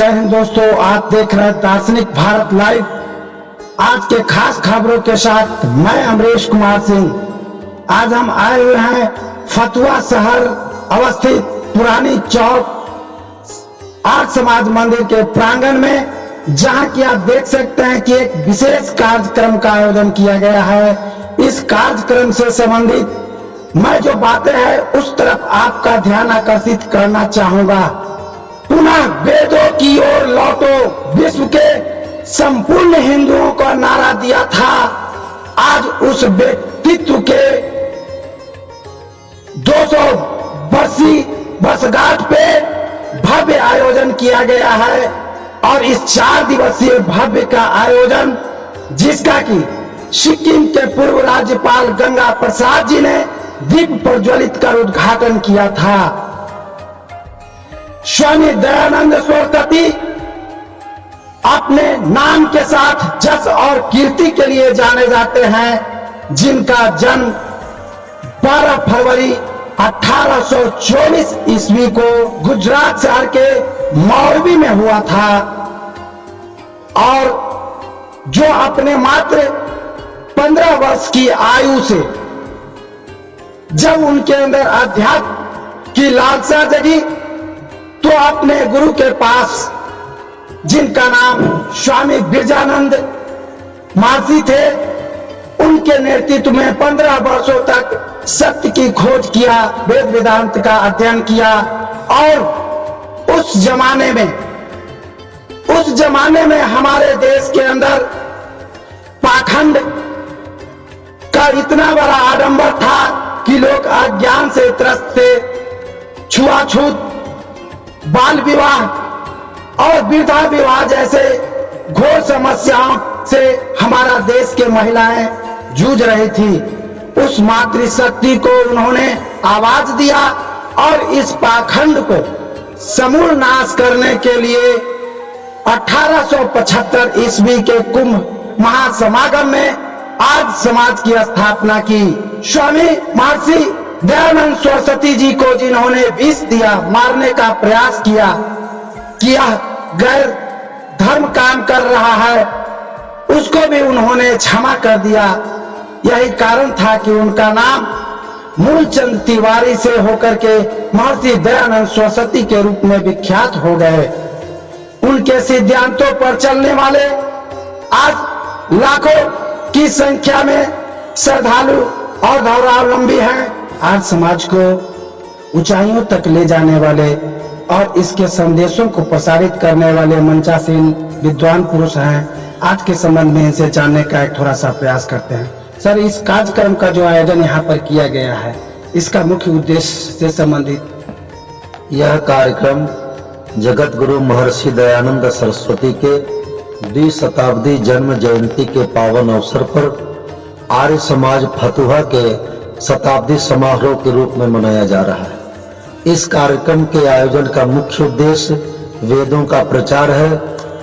जय हिंद दोस्तों, आप देख रहे हैं दार्शनिक भारत लाइव। आज के खास खबरों के साथ मैं अमरीश कुमार सिंह। आज हम आए हुए हैं फतुहा शहर अवस्थित पुरानी चौक आर्य समाज मंदिर के प्रांगण में, जहां की आप देख सकते हैं कि एक विशेष कार्यक्रम का आयोजन किया गया है। इस कार्यक्रम से संबंधित मैं जो बातें हैं उस तरफ आपका ध्यान आकर्षित करना चाहूंगा। पुनः वेदों की ओर लौटो, विश्व के संपूर्ण हिंदुओं का नारा दिया था। आज उस व्यक्तित्व के 200 वर्षगांठ पे भव्य आयोजन किया गया है। और इस 4 दिवसीय भव्य का आयोजन, जिसका कि सिक्किम के पूर्व राज्यपाल गंगा प्रसाद जी ने दीप प्रज्वलित कर उद्घाटन किया था। स्वामी दयानंद सरस्वती अपने नाम के साथ जस और कीर्ति के लिए जाने जाते हैं, जिनका जन्म 12 फरवरी 1824 ईस्वी को गुजरात शहर के मौरवी में हुआ था। और जो अपने मात्र 15 वर्ष की आयु से जब उनके अंदर अध्यात्म की लालसा जगी, तो अपने गुरु के पास, जिनका नाम स्वामी बिरजानंद महर्षि थे, उनके नेतृत्व में 15 वर्षों तक सत्य की खोज किया, वेद वेदांत का अध्ययन किया। और उस जमाने में हमारे देश के अंदर पाखंड का इतना बड़ा आडंबर था कि लोग अज्ञान से त्रस्त थे। छुआछूत, बाल विवाह और वृद्धा विवाह जैसे घोर समस्याओं से हमारा देश के महिलाएं जूझ रही थी। उस मातृशक्ति को उन्होंने आवाज दिया और इस पाखंड को समूल नाश करने के लिए 1875 ईस्वी के कुंभ महासमागम में आर्य समाज की स्थापना की। स्वामी महर्षि दयानंद सरस्वती जी को जिन्होंने विष दिया, मारने का प्रयास किया कि यह गैर धर्म काम कर रहा है, उसको भी उन्होंने क्षमा कर दिया। यही कारण था कि उनका नाम मूलचंद तिवारी से होकर के महर्षि दयानंद सरस्वती के रूप में विख्यात हो गए। उनके सिद्धांतों पर चलने वाले आज लाखों की संख्या में श्रद्धालु और धर्मावलंबी हैं। आज समाज को ऊंचाइयों तक ले जाने वाले और इसके संदेशों को प्रसारित करने वाले मंचासीन विद्वान पुरुष हैं। आज के संबंध में इनसे जानने का एक थोड़ा सा प्रयास करते हैं। सर, इस कार्यक्रम का जो आयोजन यहाँ पर किया गया है, इसका मुख्य उद्देश्य से संबंधित। यह कार्यक्रम जगत गुरु महर्षि दयानंद सरस्वती के 2 शताब्दी जन्म जयंती के पावन अवसर पर आर्य समाज फतुहा के शताब्दी समारोह के रूप में मनाया जा रहा है। इस कार्यक्रम के आयोजन का मुख्य उद्देश्य वेदों का प्रचार है,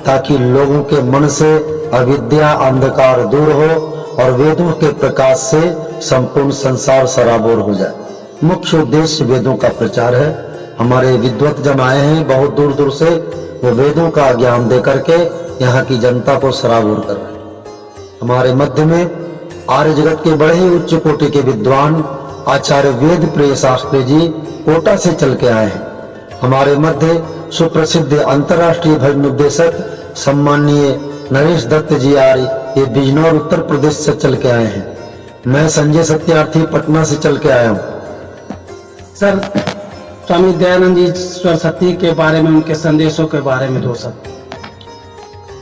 ताकि लोगों के मन से अविद्या अंधकार दूर हो और वेदों के प्रकाश से संपूर्ण संसार सराबोर हो जाए। मुख्य उद्देश्य वेदों का प्रचार है। हमारे विद्वत जन आए हैं बहुत दूर दूर से, वो वेदों का ज्ञान दे करके यहाँ की जनता को सराबोर कर रहे हैं। हमारे मध्य में आर्य जगत के बड़े ही उच्च कोटि के विद्वान आचार्य वेद प्रिय शास्त्री जी कोटा से चल के आए हैं। हमारे मध्य सुप्रसिद्ध अंतर्राष्ट्रीय भजन उपदेशक सम्माननीय नरेश दत्त जी आर्य, ये बिजनौर उत्तर प्रदेश से चल के आए हैं। मैं संजय सत्यार्थी पटना से चल के आया हूँ। सर, स्वामी दयानंद जी सरस्वती के बारे में, उनके संदेशों के बारे में 2 शब्द।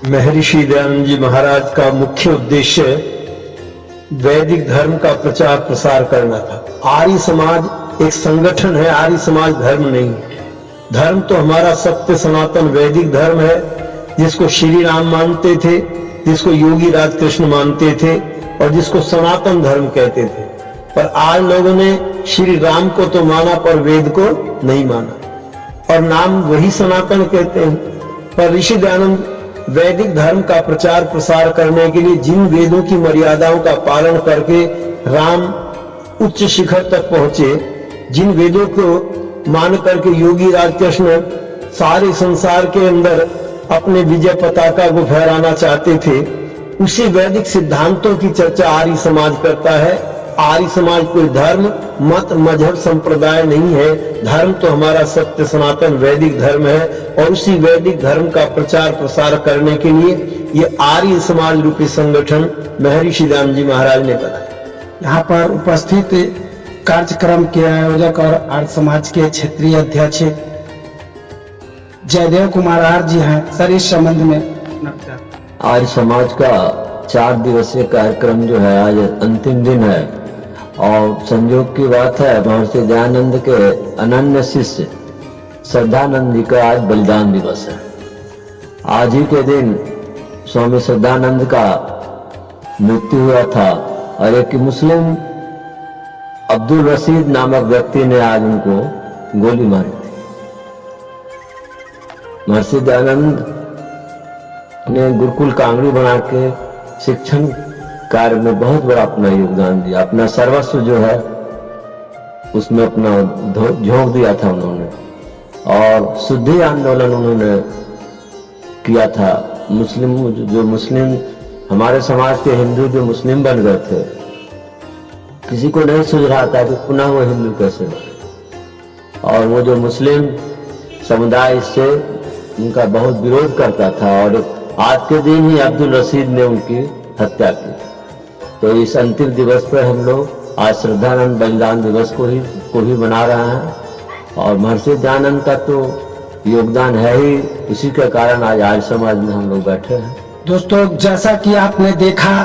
महर्षि दयानंद जी महाराज का मुख्य उद्देश्य वैदिक धर्म का प्रचार प्रसार करना था। आर्य समाज एक संगठन है, आर्य समाज धर्म नहीं है। धर्म तो हमारा सत्य सनातन वैदिक धर्म है, जिसको श्री राम मानते थे, जिसको योगी राज कृष्ण मानते थे और जिसको सनातन धर्म कहते थे। पर आज लोगों ने श्री राम को तो माना पर वेद को नहीं माना, और नाम वही सनातन कहते हैं। पर ऋषि दयानंद वैदिक धर्म का प्रचार प्रसार करने के लिए जिन वेदों की मर्यादाओं का पालन करके राम उच्च शिखर तक पहुंचे, जिन वेदों को मान करके योगी राज कृष्ण सारे संसार के अंदर अपने विजय पताका को फहराना चाहते थे, उसी वैदिक सिद्धांतों की चर्चा आर्य समाज करता है। आर्य समाज कोई धर्म, मत, मजहब, संप्रदाय नहीं है। धर्म तो हमारा सत्य सनातन वैदिक धर्म है और उसी वैदिक धर्म का प्रचार प्रसार करने के लिए ये आर्य समाज रूपी संगठन महर्षि दयानंद जी महाराज ने बनाया। यहाँ पर उपस्थित कार्यक्रम के आयोजक और आर्य समाज के क्षेत्रीय अध्यक्ष जयदेव कुमार आर्य जी हैं। सर, इस संबंध में आर्य समाज का 4 दिवसीय कार्यक्रम जो है आज अंतिम दिन है और संयोग की बात है महर्षि दयानंद के अनन्य शिष्य श्रद्धानंद जी का आज बलिदान दिवस है। आज ही के दिन स्वामी श्रद्धानंद का मृत्यु हुआ था और एक मुस्लिम अब्दुल रशीद नामक व्यक्ति ने आज उनको गोली मारी थी। महर्षि दयानंद ने गुरुकुल कांगड़ी बना के शिक्षण कार्य में बहुत बड़ा अपना योगदान दिया। अपना सर्वस्व जो है उसमें अपना झोंक दिया था उन्होंने और शुद्धि आंदोलन उन्होंने किया था। मुस्लिम हमारे समाज के हिंदू जो मुस्लिम बन गए थे, किसी को नहीं सूझ रहा था कि पुनः वो हिंदू कैसे बने और वो जो मुस्लिम समुदाय इससे उनका बहुत विरोध करता था और आज के दिन ही अब्दुल रशीद ने उनकी हत्या की। तो इस अंतिम दिवस पर हम लोग आज श्रद्धानंद बलिदान दिवस को ही मना रहे हैं और महर्षि दयानंद का तो योगदान है ही, उसी के कारण आज आर्य समाज में हम लोग बैठे हैं। दोस्तों, जैसा कि आपने देखा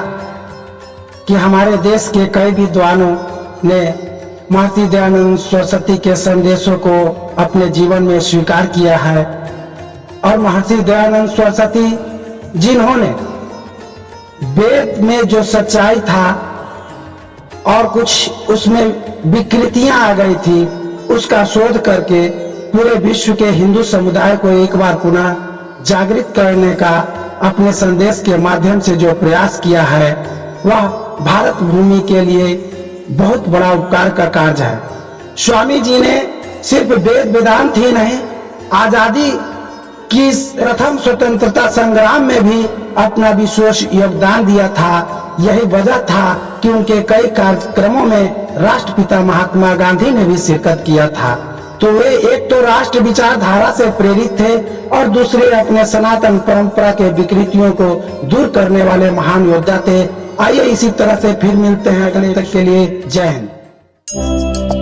कि हमारे देश के कई विद्वानों ने महर्षि दयानंद सरस्वती के संदेशों को अपने जीवन में स्वीकार किया है और महर्षि दयानंद सरस्वती जिन्होंने वेद में जो सच्चाई था और कुछ उसमें विकृतियां आ गई थी, उसका शोध करके पूरे विश्व के हिंदू समुदाय को एक बार पुनः जागृत करने का अपने संदेश के माध्यम से जो प्रयास किया है, वह भारत भूमि के लिए बहुत बड़ा उपकार का कार्य है। स्वामी जी ने सिर्फ वेद वेदांत ही नहीं, आजादी की प्रथम स्वतंत्रता संग्राम में भी अपना विशेष योगदान दिया था। यही वजह था कि उनके कई कार्यक्रमों में राष्ट्रपिता महात्मा गांधी ने भी शिरकत किया था। तो वे एक तो राष्ट्र विचारधारा से प्रेरित थे और दूसरे अपने सनातन परंपरा के विकृतियों को दूर करने वाले महान योद्धा थे। आइए इसी तरह से फिर मिलते हैं अगले तक के लिए जय हिंद।